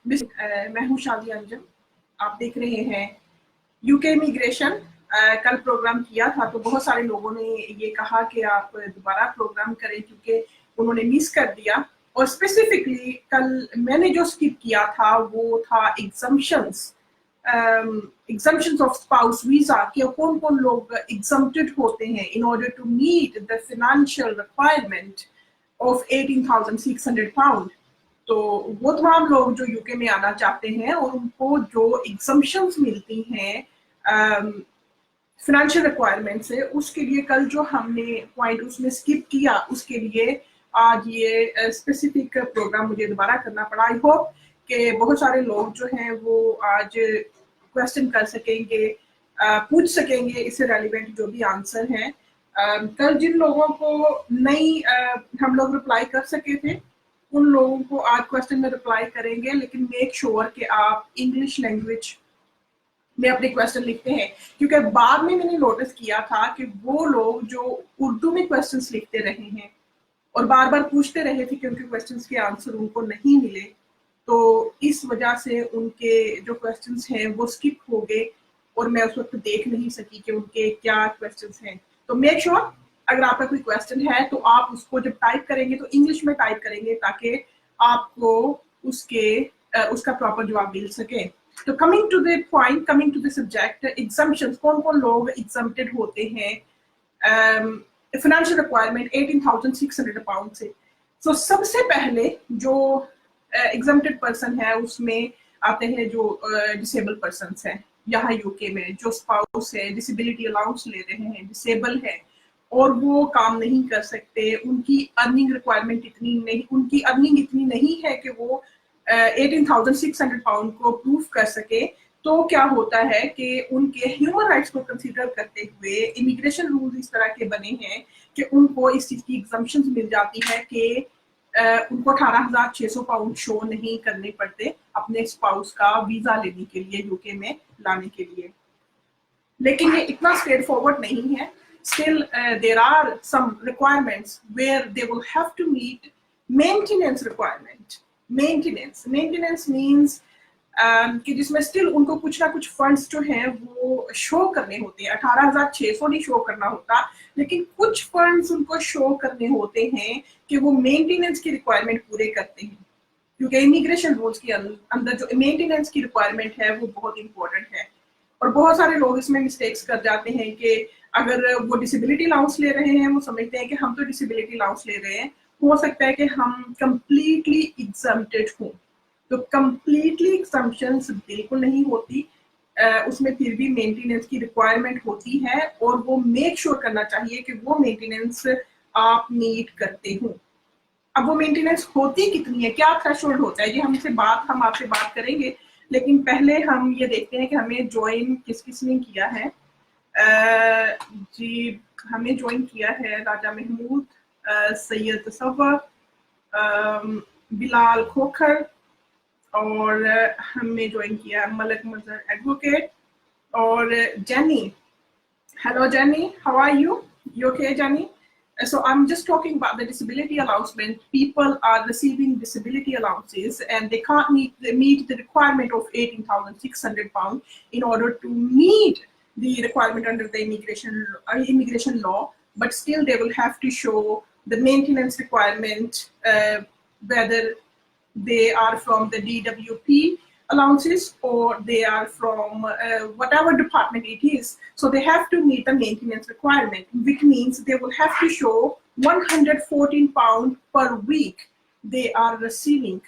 मैं हूँ शादी अंजम। आप देख रहे हैं यूके इमिग्रेशन। कल प्रोग्राम किया था तो बहुत सारे लोगों ने ये कहा कि आप दोबारा प्रोग्राम करें क्योंकि उन्होंने मिस कर दिया। और स्पेसिफिकली कल मैंने जो स्किप किया था वो था एग्जम्पशंस ऑफ स्पाउस वीजा कि कौन कौन लोग एग्जम्प्टेड होते हैं in order to meet the financial requirement of £18,600। तो वो तमाम लोग जो यूके में आना चाहते हैं और उनको जो एग्जम्पशंस मिलती हैं फाइनेंशियल रिक्वायरमेंट से, उसके लिए कल जो हमने पॉइंट उसमें स्किप किया उसके लिए आज ये स्पेसिफिक प्रोग्राम मुझे दोबारा करना पड़ा। आई होप कि बहुत सारे लोग जो हैं वो आज क्वेश्चन कर सकेंगे, पूछ सकेंगे इससे रेलिवेंट जो भी आंसर हैं। कल जिन लोगों को नहीं हम लोग रिप्लाई कर सके थे उन लोगों को आज क्वेश्चन में रिप्लाई करेंगे, लेकिन मेक श्योर कि आप इंग्लिश लैंग्वेज में अपने क्वेश्चन लिखते हैं, क्योंकि बाद में मैंने नोटिस किया था कि वो लोग जो उर्दू में क्वेश्चंस लिखते रहे हैं और बार बार पूछते रहे थे क्योंकि क्वेश्चंस के आंसर उनको नहीं मिले, तो इस वजह से उनके जो क्वेश्चंस हैं वो स्किप हो गए और मैं उस वक्त देख नहीं सकी कि उनके क्या क्वेश्चंस हैं। तो मेक श्योर अगर आपका कोई क्वेश्चन है तो आप उसको जब टाइप करेंगे तो इंग्लिश में टाइप करेंगे ताकि आपको उसका प्रॉपर जवाब मिल सके। तो coming to the point, coming to the subject, exemptions, कौन कौन लोग एग्जम्प्टेड होते हैं फाइनेंशियल रिक्वायरमेंट £18,600 से। तो सबसे पहले जो एग्जम्प्टेड पर्सन है उसमें आते हैं जो डिसेबल पर्सन हैं यहाँ यूके में, जो स्पाउस है, डिसेबिलिटी अलाउंस ले रहे हैं, डिसेबल है और वो काम नहीं कर सकते, उनकी अर्निंग रिक्वायरमेंट उनकी अर्निंग इतनी नहीं है कि वो £18,600 को प्रूव कर सके। तो क्या होता है कि उनके ह्यूमन राइट्स को कंसीडर करते हुए इमिग्रेशन रूल्स इस तरह के बने हैं कि उनको इस चीज की एग्जम्पशंस मिल जाती है कि उनको £18,600 शो नहीं करने पड़ते अपने स्पाउस का वीजा लेने के लिए, यूके में लाने के लिए। लेकिन ये इतना स्ट्रेट फॉरवर्ड नहीं है। Still, there are some requirements where they will have to meet maintenance requirement. Maintenance means कि जिसमें स्टिल उनको कुछ ना कुछ फंड्स जो हैं वो शो करने होते हैं। 18,600 नहीं शो करना होता, लेकिन कुछ फंड्स उनको शो करने होते हैं कि वो मेंटेनेंस की रिक्वायरमेंट पूरे करते हैं, क्योंकि इमिग्रेशन रूल्स के अंदर जो मेंटेनेंस की रिक्वायरमेंट है वो बहुत इंपॉर्टेंट है। और बहुत सारे लोग इसमें मिस्टेक्स कर जाते हैं कि अगर वो डिसेबिलिटी अलाउंस ले रहे हैं, वो समझते हैं कि हम तो डिसेबिलिटी अलाउंस ले रहे हैं, हो सकता है कि हम कंप्लीटली एग्जम्प्टेड हों। तो कंप्लीटली एग्जम्पशंस बिल्कुल नहीं होती, उसमें फिर भी मेंटेनेंस की रिक्वायरमेंट होती है और वो मेक श्योर करना चाहिए कि वो मेंटेनेंस आप मीट करते हो। अब वो मेंटेनेंस होती कितनी है, क्या थ्रेशोल्ड होता है, ये हम आपसे बात करेंगे, लेकिन पहले हम ये देखते हैं कि हमें ज्वाइन किस किस ने किया है। जी, हमें ज्वाइन किया है राजा महमूद, सैयद तसव्वुर, बिलाल खोखर और हमने ज्वाइन किया मलक मजहर एडवोकेट और Jenny. Hello Jenny, how are you? You okay, Jenny? So I'm just talking about the disability allowance. People are receiving disability allowances and they can't meet the requirement of £18,600 in order to meet the requirement under the immigration law, but still they will have to show the maintenance requirement, whether they are from the DWP allowances or they are from whatever department it is. So they have to meet the maintenance requirement, which means they will have to show £114 per week they are receiving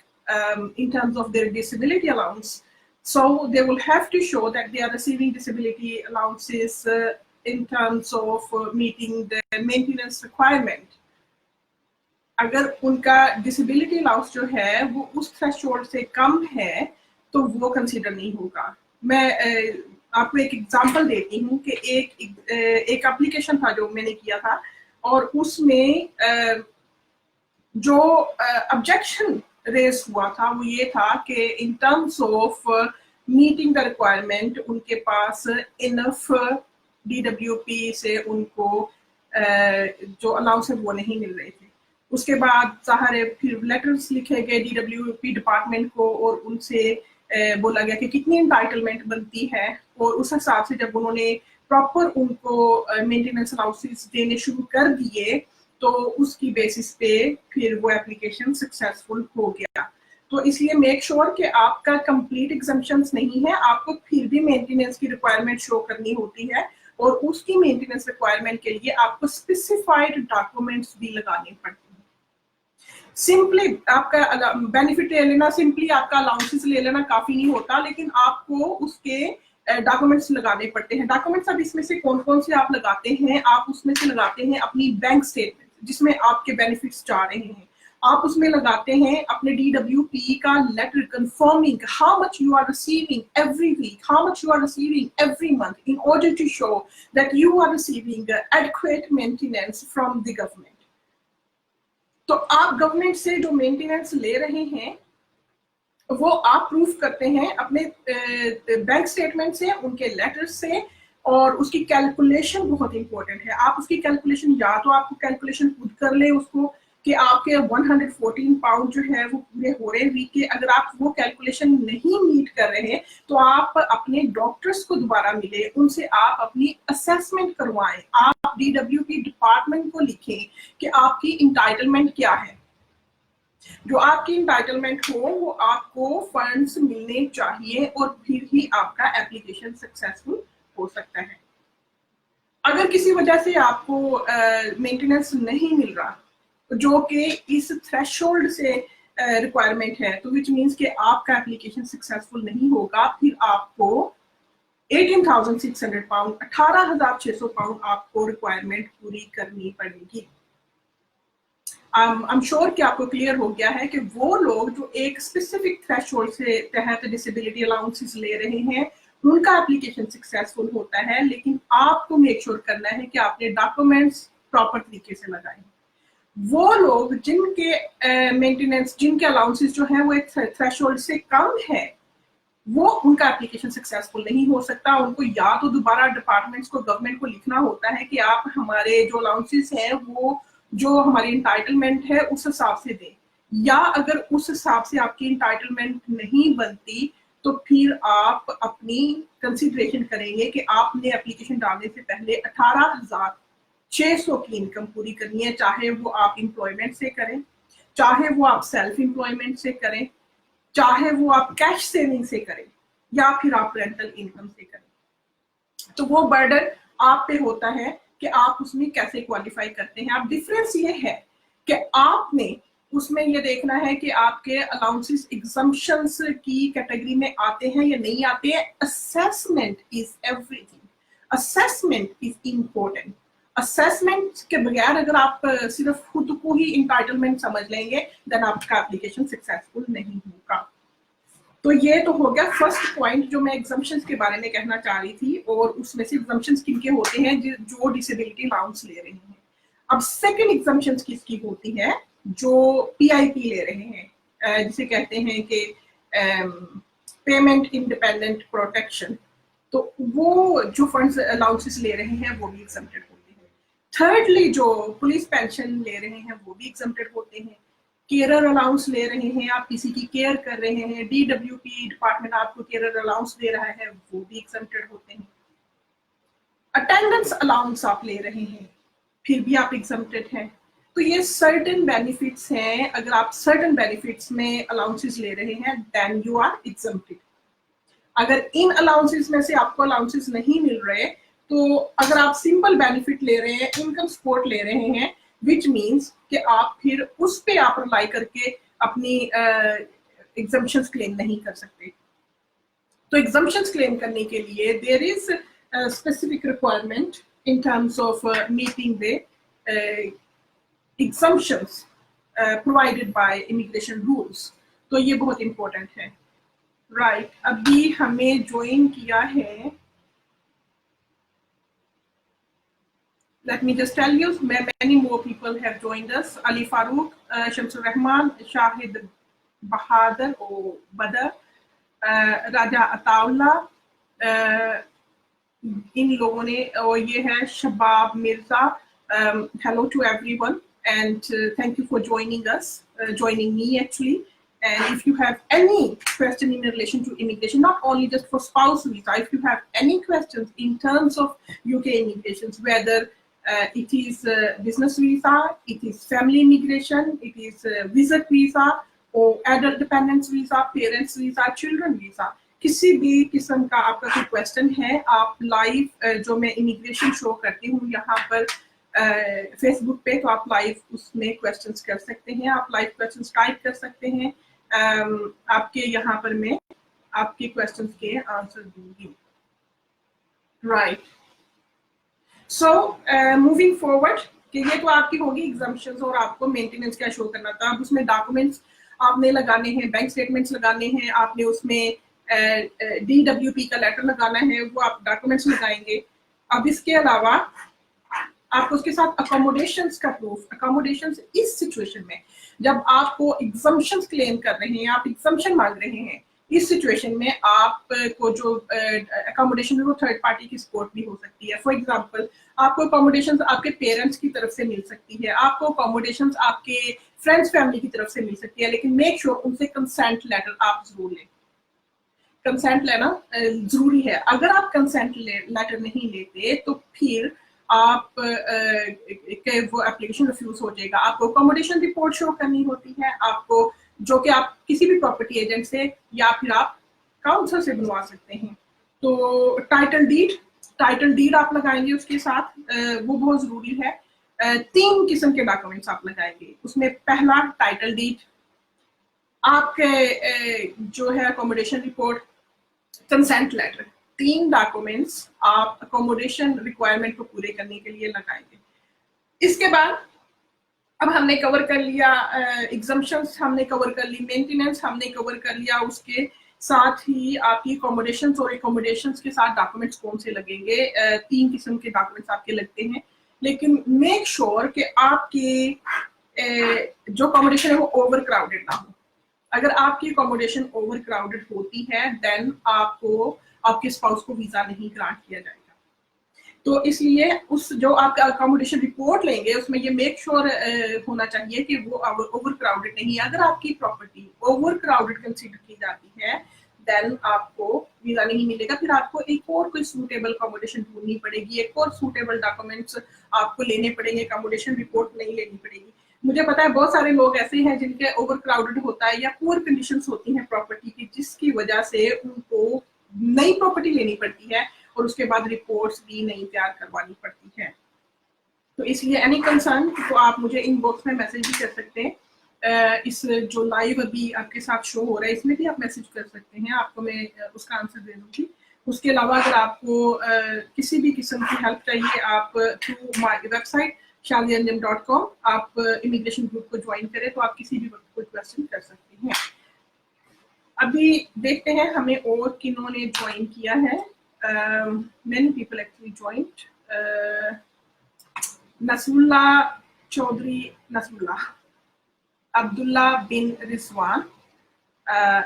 in terms of their disability allowance. So they will have to show that they are receiving disability allowances in terms of meeting the maintenance requirement. अगर उनका disability allowance जो है वो उस threshold से कम है तो वो कंसीडर नहीं होगा। मैं आपको एक एग्जांपल देती हूँ कि एक एप्लीकेशन था जो मैंने किया था और उसमें जो ऑब्जेक्शन रेज हुआ था वो ये था कि इन terms of meeting the requirement उनके पास इनफ DWP से उनको जो अलाउंस है वो नहीं मिल रहे थे। उसके बाद ज़ाहिर फिर लेटर्स लिखे गए DWP डिपार्टमेंट को और उनसे बोला गया कि कितनी इंटाइटलमेंट बनती है, और उस हिसाब से जब उन्होंने प्रॉपर उनको मेंटेनेंस अलाउंसेस देने शुरू कर दिए तो उसकी बेसिस पे फिर वो एप्लीकेशन सक्सेसफुल हो गया। तो इसलिए मेक श्योर कि आपका कंप्लीट एग्जम्पशंस नहीं है, आपको फिर भी मेंटेनेंस की रिक्वायरमेंट शो करनी होती है, और उसकी मेंटेनेंस रिक्वायरमेंट के लिए आपको स्पेसिफाइड डॉक्यूमेंट्स भी लगाने पड़ते हैं। सिंपली आपका बेनिफिट ले लेना, सिंपली आपका अलाउंसेस ले लेना काफी नहीं होता, लेकिन आपको उसके डॉक्यूमेंट्स लगाने पड़ते हैं। डॉक्यूमेंट्स अब इसमें से कौन कौन से आप लगाते हैं, आप उसमें से लगाते हैं अपनी बैंक स्टेटमेंट जिसमें आपके बेनिफिट्स जा रहे हैं, आप उसमें लगाते हैं अपने DWP का letter confirming how much you are receiving every week, how much you are receiving every month, in order to show that you are receiving adequate maintenance from the government. तो आप गवर्नमेंट से जो maintenance ले रहे हैं वो आप proof करते हैं अपने बैंक स्टेटमेंट से, उनके लेटर से, और उसकी कैलकुलेशन बहुत इंपॉर्टेंट है। आप उसकी कैलकुलेशन या तो आपको कैलकुलेशन खुद कर ले उसको कि आपके 114 पाउंड जो है वो पूरे हो रहे हैं वीक के। अगर आप वो कैलकुलेशन नहीं मीट कर रहे हैं तो आप अपने डॉक्टर्स को दोबारा मिले, उनसे आप अपनी असेसमेंट करवाएं, आप DWP डिपार्टमेंट को लिखें कि आपकी इंटाइटलमेंट क्या है। जो आपकी इंटाइटलमेंट हो वो आपको फंड्स मिलने चाहिए और फिर ही आपका एप्लीकेशन सक्सेसफुल हो सकता है। अगर किसी वजह से आपको मेंटेनेंस नहीं मिल रहा जो कि इस थ्रेशोल्ड से रिक्वायरमेंट है, तो विच मीन्स कि आपका एप्लीकेशन सक्सेसफुल नहीं होगा, फिर आपको 18,600 पाउंड 18,600 पाउंड आपको रिक्वायरमेंट पूरी करनी पड़ेगी। I'm sure कि आपको क्लियर हो गया है कि वो लोग जो एक स्पेसिफिक थ्रेशोल्ड से तहत डिसेबिलिटी अलाउंसेस ले रहे हैं उनका एप्लीकेशन सक्सेसफुल होता है, लेकिन आपको मेक श्योर करना है कि आपने डॉक्यूमेंट्स प्रॉपर तरीके से लगाए। वो लोग जिनके मेंटेनेंस जिनके अलाउंसेस जो है वो एक थ्रेशोल्ड से कम है, वो उनका एप्लीकेशन सक्सेसफुल नहीं हो सकता। उनको या तो दोबारा डिपार्टमेंट्स को गवर्नमेंट को लिखना होता है कि आप हमारे जो अलाउंसेस हैं वो जो हमारी इंटाइटलमेंट है उस हिसाब से दें, या अगर उस हिसाब से आपकी इंटाइटलमेंट नहीं बनती तो फिर आप अपनी कंसिडरेशन करेंगे कि आपने एप्लीकेशन डालने से पहले 18,600 की इनकम पूरी करनी है, चाहे वो आप एम्प्लॉयमेंट से करें, चाहे वो आप सेल्फ एम्प्लॉयमेंट से करें, चाहे वो आप कैश सेविंग से करें, या फिर आप रेंटल इनकम से करें। तो वो बर्डन आप पे होता है कि आप उसमें कैसे क्वालिफाई करते हैं। अब डिफरेंस ये है कि आपने उसमें ये देखना है कि आपके अलाउंसेस एग्जम्पशंस की कैटेगरी में आते हैं या नहीं आते हैं। Assessment is everything, assessment is important. Assessment के बगैर अगर आप सिर्फ खुद को ही इंटाइटलमेंट समझ लेंगे देन आपका एप्लीकेशन सक्सेसफुल नहीं होगा। तो ये तो हो गया फर्स्ट पॉइंट जो मैं एग्जम्पशंस के बारे में कहना चाह रही थी, और उसमें से एग्जम्पशंस किनके होते हैं जो डिसेबिलिटी अलाउंस ले रहे हैं। अब सेकंड एग्जम्पशंस किसकी होती है, जो PIP ले रहे हैं, जिसे कहते हैं कि पेमेंट इंडिपेंडेंट प्रोटेक्शन। तो वो जो फंड्स अलाउंसेस ले रहे हैं वो भी एग्जम्प्टेड होते हैं। थर्डली जो पुलिस पेंशन ले रहे हैं वो भी एग्जम्प्टेड होते हैं। केयर अलाउंस ले रहे हैं, आप किसी की केयर कर रहे हैं, DWP डिपार्टमेंट आपको केयर अलाउंस दे रहा है, वो भी एग्जम्प्टेड होते हैं। अटेंडेंस अलाउंस आप ले रहे हैं, फिर भी आप एग्जम्प्टेड हैं। तो ये सर्टेन बेनिफिट्स हैं, अगर आप सर्टेन बेनिफिट्स में अलाउंसेस ले रहे हैं देन यू आर एग्जम्प्टेड। अगर इन अलाउंसेस में से आपको अलाउंसेस नहीं मिल रहे, तो अगर आप सिंपल बेनिफिट ले रहे हैं, इनकम सपोर्ट ले रहे हैं, विच मीन्स कि आप फिर उस पे आप अप्लाई करके अपनी एग्जम्पशंस क्लेम नहीं कर सकते। तो एग्जम्पशंस क्लेम करने के लिए there is specific requirement in terms of meeting the exemptions provided by immigration rules. तो ये बहुत इंपॉर्टेंट है। राइट, अभी हमें ज्वाइन किया है, let me just tell you, many more people have joined us. Ali Farooq, Shamsul Rahman, Shahid Bahadur or Badr, Raja Ataullah, इन लोगों ने, और ये है Shabab Mirza. Hello to everyone, and thank you for joining us, joining me actually. And if you have any question in relation to immigration, not only just for spouse visa, if you have any questions in terms of UK immigrations, whether it is business visa, it is family immigration, it is visit visa, or adult dependence visa, parents visa, children visa, किसी भी किस्म का आपका कोई question है, आप live जो मैं इमिग्रेशन शो करती हूँ यहाँ पर फेसबुक पे, तो आप लाइव उसमें क्वेश्चंस कर सकते हैं, आप लाइव क्वेश्चंस टाइप कर सकते हैं, आपके यहाँ पर मैं आपके क्वेश्चंस के आंसर दूंगी। राइट, सो मूविंग फॉरवर्ड, कि ये तो आपकी होगी एग्जम्पशंस और आपको मेंटेनेंस क्या शो करना था। अब उसमें डॉक्यूमेंट्स आपने लगाने हैं, बैंक स्टेटमेंट्स लगाने हैं, आपने उसमें DWP का लेटर लगाना है, वो आप डॉक्यूमेंट्स लगाएंगे। अब इसके अलावा आपको उसके साथ अकोमोडेशंस का प्रूफ, अकोमोडेशंस इस सिचुएशन में जब आपको एग्जम्पशंस क्लेम कर रहे हैं, आप एग्जम्पशन मांग रहे हैं, इस सिचुएशन में आपको जो अकोमोडेशन है वो थर्ड पार्टी की सपोर्ट भी हो सकती है। फॉर एग्जांपल, आपको अकोमोडेशन आपके पेरेंट्स की तरफ से मिल सकती है, आपको अकोमोडेशन आपके फ्रेंड्स फैमिली की तरफ से मिल सकती है, लेकिन मेक श्योर उनसे कंसेंट लेटर आप जरूर लें। कंसेंट लेना जरूरी है। अगर आप कंसेंट लेटर नहीं लेते तो फिर आप वो एप्लीकेशन रिफ्यूज हो जाएगा। आपको अकोमोडेशन रिपोर्ट शो करनी होती है, आपको जो कि आप किसी भी प्रॉपर्टी एजेंट से या फिर आप काउंसलर से बनवा सकते हैं। तो टाइटल डीड आप लगाएंगे उसके साथ, वो बहुत जरूरी है। 3 किस्म के डॉक्यूमेंट्स आप लगाएंगे उसमें। पहला टाइटल डीड, आपके जो है accommodation report, consent letter, 3 documents आप अकोमोडेशन रिक्वायरमेंट को पूरे करने के लिए लगाएंगे। इसके बाद अब हमने कवर कर लिया एग्जम्पशंस, हमने कवर कर ली मेंटेनेंस, हमने कवर कर लिया उसके साथ ही आपकी अकोमोडेशंस, और अकोमोडेशंस के साथ डॉक्यूमेंट्स कौन से लगेंगे। 3 किस्म के डॉक्यूमेंट्स आपके लगते हैं, लेकिन मेक श्योर कि आपके जो अकोमोडेशन है वो ओवर क्राउडेड ना हो। अगर आपकी अकोमोडेशन ओवर क्राउडेड होती है देन आपको आपके स्पाउस को वीजा नहीं ग्रांट किया जाएगा। तो इसलिए उस जो आप अकोमोडेशन रिपोर्ट लेंगे उसमें ये मेक श्योर होना चाहिए कि वो ओवर क्राउडेड नहीं है। अगर आपकी प्रॉपर्टी ओवर क्राउडेड कंसीडर की जाती है देन आपको वीजा नहीं मिलेगा। फिर आपको एक और कोई सूटेबल अकोमोडेशन ढूंढनी पड़ेगी, एक और सूटेबल डॉक्यूमेंट्स आपको लेने पड़ेंगे, अकोमोडेशन रिपोर्ट नहीं लेनी पड़ेगी। मुझे पता है बहुत सारे लोग ऐसे हैं जिनके ओवर क्राउडेड होता है या पुअर कंडीशंस होती हैं प्रॉपर्टी की, जिसकी वजह से उनको नई प्रॉपर्टी लेनी पड़ती है और उसके बाद रिपोर्ट्स भी नई तैयार करवानी पड़ती है। तो इसलिए एनी कंसर्न तो आप मुझे इनबॉक्स में मैसेज भी कर सकते हैं। इस जो लाइव अभी आपके साथ शो हो रहा है इसमें भी आप मैसेज कर सकते हैं, आपको मैं उसका आंसर दे दूंगी। उसके अलावा अगर आपको किसी भी किस्म की हेल्प चाहिए, आप थ्रू माई वेबसाइट shazianjam.com आप इमिग्रेशन ग्रुप को ज्वाइन करें तो आप किसी भी वक्त कोई क्वेश्चन कर सकते हैं। अभी देखते हैं हमें और किन्होंने ज्वाइन किया है। many people actually joined. Nasrullah Chaudhry, Nasrullah, Abdullah bin Rizwan,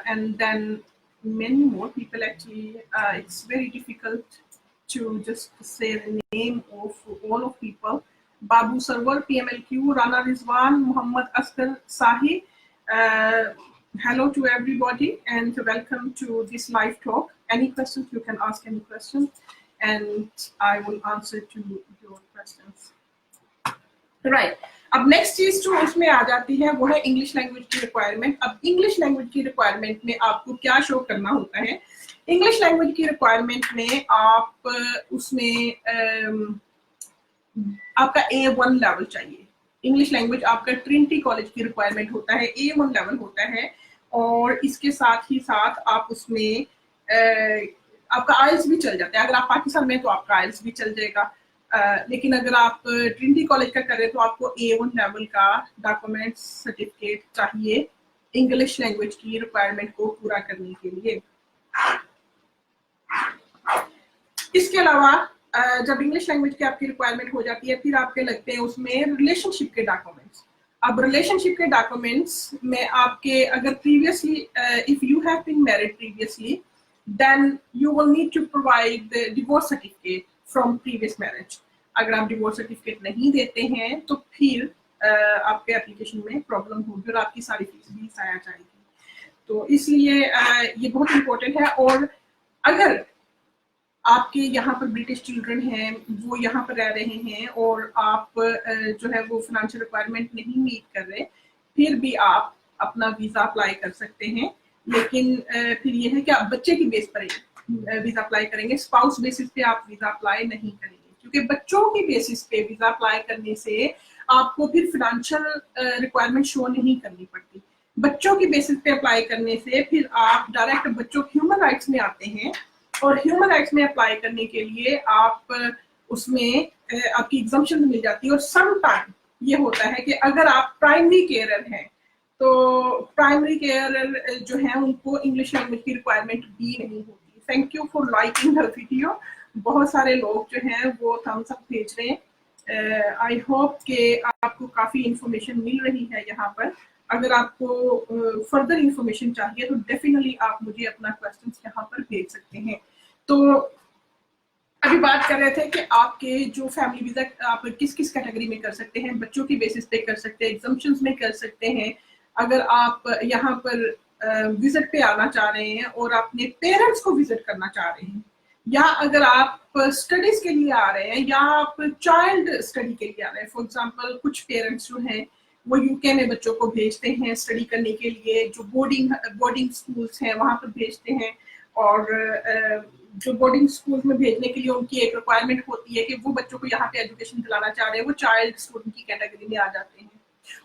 and then many more people actually. It's very difficult to just say the name of all of people. Babu Sarwar, PMLQ, Rana Rizwan, Muhammad Asghar Sahi. Hello to everybody and welcome to this live talk. Any questions, you can ask any questions and I will answer to your questions. Right. अब next चीज जो उसमें आ जाती है वो है English language की requirement. अब इंग्लिश लैंग्वेज की रिक्वायरमेंट में आपको क्या शो करना होता है? इंग्लिश लैंग्वेज की रिक्वायरमेंट में आप उसमें आपका A1 लेवल चाहिए। इंग्लिश लैंग्वेज आपका ट्रिनिटी कॉलेज की रिक्वायरमेंट होता है, A1 लेवल होता है, और इसके साथ ही साथ आप उसमें आपका आइल्स भी चल जाता है। अगर आप पाकिस्तान में तो आपका आइल्स भी चल जाएगा, लेकिन अगर आप ट्रिनिटी कॉलेज का करें तो आपको A1 लेवल का डॉक्यूमेंट सर्टिफिकेट चाहिए इंग्लिश लैंग्वेज की रिक्वायरमेंट को पूरा करने के लिए। इसके अलावा जब इंग्लिश लैंग्वेज की आपकी रिक्वायरमेंट हो जाती है फिर आपके लगते हैं उसमें रिलेशनशिप के डॉक्यूमेंट्स। अब रिलेशनशिप के डॉक्यूमेंट्स में आपके अगर previously if you have been married previously then you will need to provide the divorce certificate from previous marriage. अगर आप डिवोर्स सर्टिफिकेट नहीं देते हैं तो फिर आपके एप्लीकेशन में प्रॉब्लम होगी और आपकी सारी फीस भी जाया जाएगी। तो इसलिए ये बहुत इम्पोर्टेंट है। और अगर आपके यहाँ पर ब्रिटिश चिल्ड्रन हैं, वो यहाँ पर रह रहे हैं और आप जो है वो फाइनेंशियल रिक्वायरमेंट नहीं मीट कर रहे, फिर भी आप अपना वीज़ा अप्लाई कर सकते हैं। लेकिन फिर ये है कि आप बच्चे की बेस पर वीज़ा अप्लाई करेंगे, स्पाउस बेसिस पे आप वीज़ा अप्लाई नहीं करेंगे, क्योंकि बच्चों की बेसिस पे वीज़ा अप्लाई करने से आपको फिर फाइनेंशियल रिक्वायरमेंट शो नहीं करनी पड़ती। बच्चों की बेसिस पे अप्लाई करने से फिर आप डायरेक्ट बच्चों ह्यूमन राइट्स में आते हैं, और ह्यूमन राइट्स में अप्लाई करने के लिए आप उसमें आपकी एग्जम्पशन मिल जाती है। और सम टाइम ये होता है कि अगर आप प्राइमरी केयरर हैं, तो प्राइमरी केयरर जो है उनको इंग्लिश लैंग्वेज की रिक्वायरमेंट भी नहीं होती। Thank you for liking the video. बहुत सारे लोग जो हैं वो थम्स अप भेज रहे हैं। आई होप कि आपको काफ़ी इंफॉर्मेशन मिल रही है यहाँ पर। अगर आपको फर्दर इंफॉर्मेशन चाहिए तो डेफिनेटली आप मुझे अपना क्वेश्चंस यहाँ पर भेज सकते हैं। तो अभी बात कर रहे थे कि आपके जो फैमिली वीज़ा आप किस किस कैटेगरी में कर सकते हैं। बच्चों की बेसिस पे कर सकते हैं, एग्जम्पशंस में कर सकते हैं। अगर आप यहाँ पर विजिट पे आना चाह रहे हैं और अपने पेरेंट्स को विजिट करना चाह रहे हैं, या अगर आप स्टडीज के लिए आ रहे हैं, या आप चाइल्ड स्टडी के लिए आ रहे हैं। फॉर एग्जांपल कुछ पेरेंट्स जो हैं वो यूके में बच्चों को भेजते हैं स्टडी करने के लिए, जो बोर्डिंग स्कूल्स हैं वहाँ पर भेजते हैं। और जो बोर्डिंग स्कूल में भेजने के लिए उनकी एक रिक्वायरमेंट होती है कि वो बच्चों को यहाँ पे एजुकेशन दिलाना चाह रहे हैं, वो चाइल्ड स्टूडेंट की कैटेगरी में आ जाते हैं।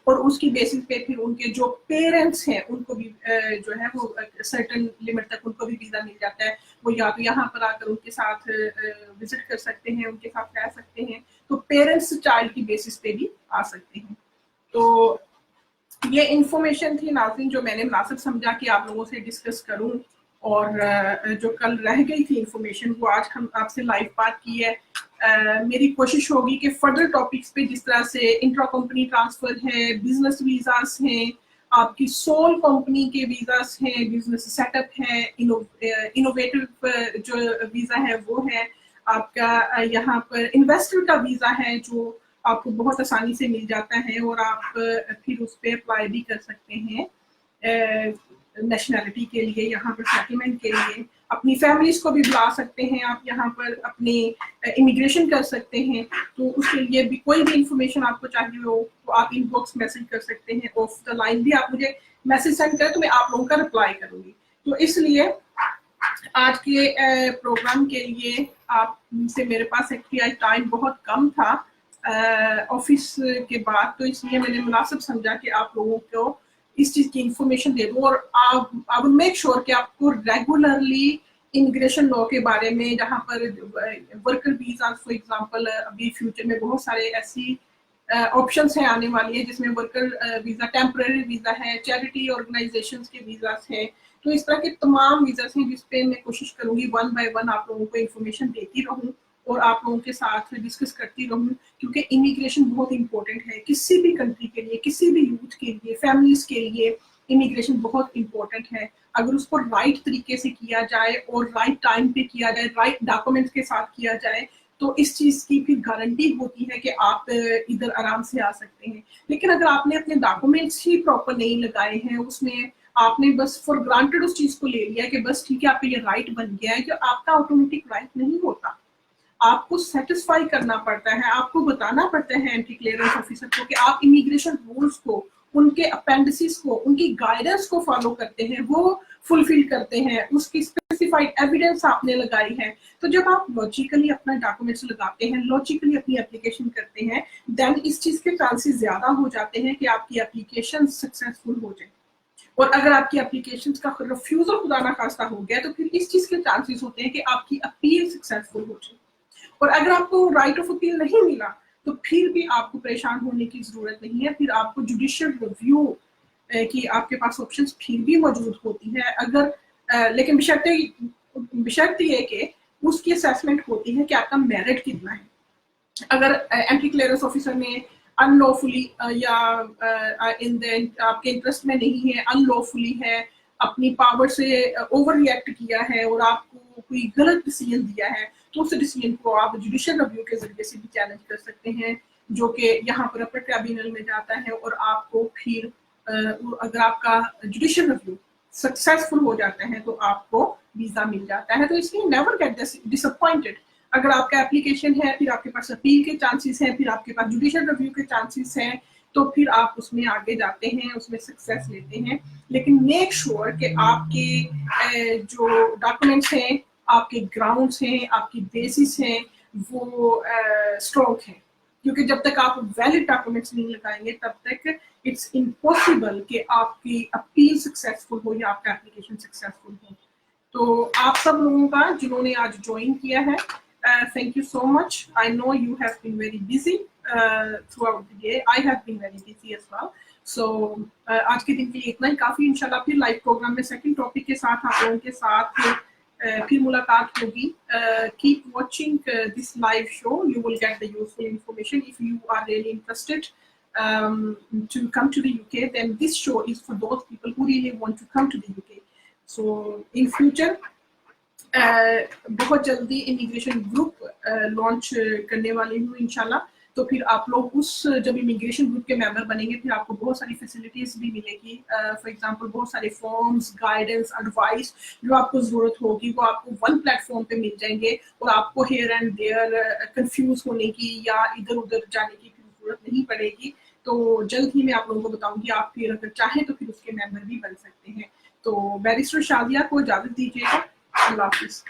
और उसकी बेसिस पे फिर उनके जो पेरेंट्स हैं उनको भी जो है वो सर्टेन लिमिट तक उनको भी वीज़ा मिल जाता है। वो या तो यहाँ पर आकर उनके साथ विजिट कर सकते हैं, उनके साथ रह सकते हैं। तो पेरेंट्स चाइल्ड की बेसिस पे भी आ सकते हैं। तो ये इंफॉर्मेशन थी नाज़रीन जो मैंने मुनासिब समझा कि आप लोगों से डिस्कस करूं। और जो कल रह गई थी इंफॉर्मेशन वो आज हम आपसे लाइव बात की है। मेरी कोशिश होगी कि फर्दर टॉपिक्स पे, जिस तरह से इंट्रा कंपनी ट्रांसफर है, बिजनेस वीज़ास हैं, आपकी सोल कंपनी के वीज़ास हैं, बिजनेस सेटअप है, इनोवेटिव जो वीज़ा है वो है, आपका यहाँ पर इन्वेस्टर का वीज़ा है जो आपको बहुत आसानी से मिल जाता है और आप फिर उस पर अप्लाई भी कर सकते हैं नेशनैलिटी के लिए, यहाँ पर सेटलमेंट के लिए। अपनी फैमिलीज को भी बुला सकते हैं आप, यहाँ पर अपनी इमिग्रेशन कर सकते हैं। तो उसके लिए भी कोई भी इंफॉर्मेशन आपको चाहिए हो तो आप इनबॉक्स मैसेज कर सकते हैं, ऑफ द लाइन भी आप मुझे मैसेज सेंड करें तो मैं आप लोगों का रिप्लाई करूँगी। तो इसलिए आज के प्रोग्राम के लिए आपसे मेरे पास एक्चुअली आज टाइम बहुत कम था ऑफिस के बाद, तो इसलिए मैंने मुनासिब समझा कि आप लोगों को इस चीज़ की इंफॉर्मेशन दे दूँ। और आई विल मेक श्योर कि आपको रेगुलरली इमिग्रेशन लॉ के बारे में, जहाँ पर वर्कर वीज़ा फॉर एग्जांपल अभी फ्यूचर में बहुत सारे ऐसी ऑप्शंस हैं आने वाली है जिसमें वर्कर वीज़ा, टेम्परेरी वीज़ा है, चैरिटी ऑर्गेनाइजेशंस के वीज़ास हैं। तो इस तरह के तमाम वीज़ास हैं जिस पे मैं कोशिश करूँगी वन बाय वन आप लोगों को इन्फॉर्मेशन देती रहूँ और आप लोगों के साथ डिस्कस करती रहूँ, क्योंकि इमिग्रेशन बहुत इंपॉर्टेंट है किसी भी कंट्री के लिए, किसी भी यूथ के लिए, फैमिलीज के लिए। इमिग्रेशन बहुत इंपॉर्टेंट है। अगर उसको राइट तरीके से किया जाए और राइट टाइम पे किया जाए, राइट डॉक्यूमेंट्स के साथ किया जाए, तो इस चीज़ की फिर गारंटी होती है कि आप इधर आराम से आ सकते हैं। लेकिन अगर आपने अपने डॉक्यूमेंट्स ही प्रॉपर नहीं लगाए हैं, उसमें आपने बस फॉर ग्रांटेड उस चीज़ को ले लिया कि बस ठीक है आपका ये राइट बन गया है, जो आपका ऑटोमेटिक राइट नहीं होता। आपको सेटिस्फाई करना पड़ता है, आपको बताना पड़ता है एंटी क्लियरेंस ऑफिसर को कि आप इमिग्रेशन रूल्स को, उनके अपेंडिसेस को, उनकी गाइडेंस को फॉलो करते हैं, वो फुलफिल करते हैं, उसकी स्पेसिफाइड एविडेंस आपने लगाई है। तो जब आप लॉजिकली अपना डॉक्यूमेंट्स लगाते हैं, लॉजिकली अपनी एप्लीकेशन करते हैं, देन इस चीज़ के चांसेस ज़्यादा हो जाते हैं कि आपकी एप्लीकेशन सक्सेसफुल हो जाए। और अगर आपकी एप्लीकेशन का रिफ्यूजल खुदा ना खास्ता हो गया तो फिर इस चीज़ के चांसेस होते हैं कि आपकी अपील सक्सेसफुल हो जाए। और अगर आपको राइट ऑफ अपील नहीं मिला तो फिर भी आपको परेशान होने की जरूरत नहीं है, फिर आपको जुडिशियल रिव्यू की आपके पास ऑप्शंस फिर भी मौजूद होती है। अगर लेकिन बशर्ते ये कि उसकी असेसमेंट होती है कि आपका मेरिट कितना है। अगर एंटी क्लियरेंस ऑफिसर ने अनलॉफुली या आपके इंटरेस्ट में नहीं है, अनलॉफुली है, अपनी पावर से ओवर रिएक्ट किया है और आपको कोई गलत डिसीजन दिया है, तो उस डिसीजन को आप जुडिशियल रिव्यू के जरिए से भी चैलेंज कर सकते हैं। जो कि यहाँ पर अपर ट्रिब्यूनल में जाता है और आपको फिर अगर आपका जुडिशियल रिव्यू सक्सेसफुल हो जाता है तो आपको वीजा मिल जाता है। तो इसलिए नेवर गेट डिसअपॉइंटेड। अगर आपका एप्लीकेशन है, फिर आपके पास अपील के चांसेस हैं, फिर आपके पास जुडिशियल रिव्यू के चांसेस हैं, तो फिर आप उसमें आगे जाते हैं, उसमें सक्सेस लेते हैं। लेकिन मेक श्योर कि आपके जो डॉक्यूमेंट्स हैं, आपके ग्राउंड्स हैं, आपकी बेसिस हैं, वो स्ट्रॉन्ग हैं। क्योंकि जब तक आप वैलिड डॉक्यूमेंट्स नहीं लगाएंगे तब तक इट्स इम्पॉसिबल कि आपकी अपील सक्सेसफुल हो या आपका एप्लीकेशन सक्सेसफुल हो। तो आप सब लोगों का जिन्होंने आज ज्वाइन किया है, thank you so much. I know you have been very busy throughout the day. I have been very busy as well. So आज के दिन के लिए इतना ही काफ़ी। इंशाल्लाह फिर लाइव प्रोग्राम में सेकंड टॉपिक के साथ आप लोगों के साथ फिर मुलाकात होगी। Keep watching this live show. You will get the useful information. If you are really interested to come to the UK, then this show is for those people who really want to come to the UK. So in future बहुत जल्दी immigration group launch करने वाली हूँ इंशाल्लाह। तो फिर आप लोग उस जब इमिग्रेशन ग्रुप के मेंबर बनेंगे फिर आपको बहुत सारी फैसिलिटीज भी मिलेगी। फॉर एग्जांपल बहुत सारे फॉर्म्स, गाइडेंस, एडवाइस जो आपको ज़रूरत होगी वो आपको वन प्लेटफॉर्म पे मिल जाएंगे और आपको हेयर एंड देयर कंफ्यूज होने की या इधर उधर जाने की फिर ज़रूरत नहीं पड़ेगी। तो जल्द ही मैं आप लोगों को बताऊंगी। आप फिर अगर चाहें तो फिर उसके मेंबर भी बन सकते हैं। तो बैरिस्टर शादिया को इजाज़त दीजिएगा। अल्लाह हाफिज़।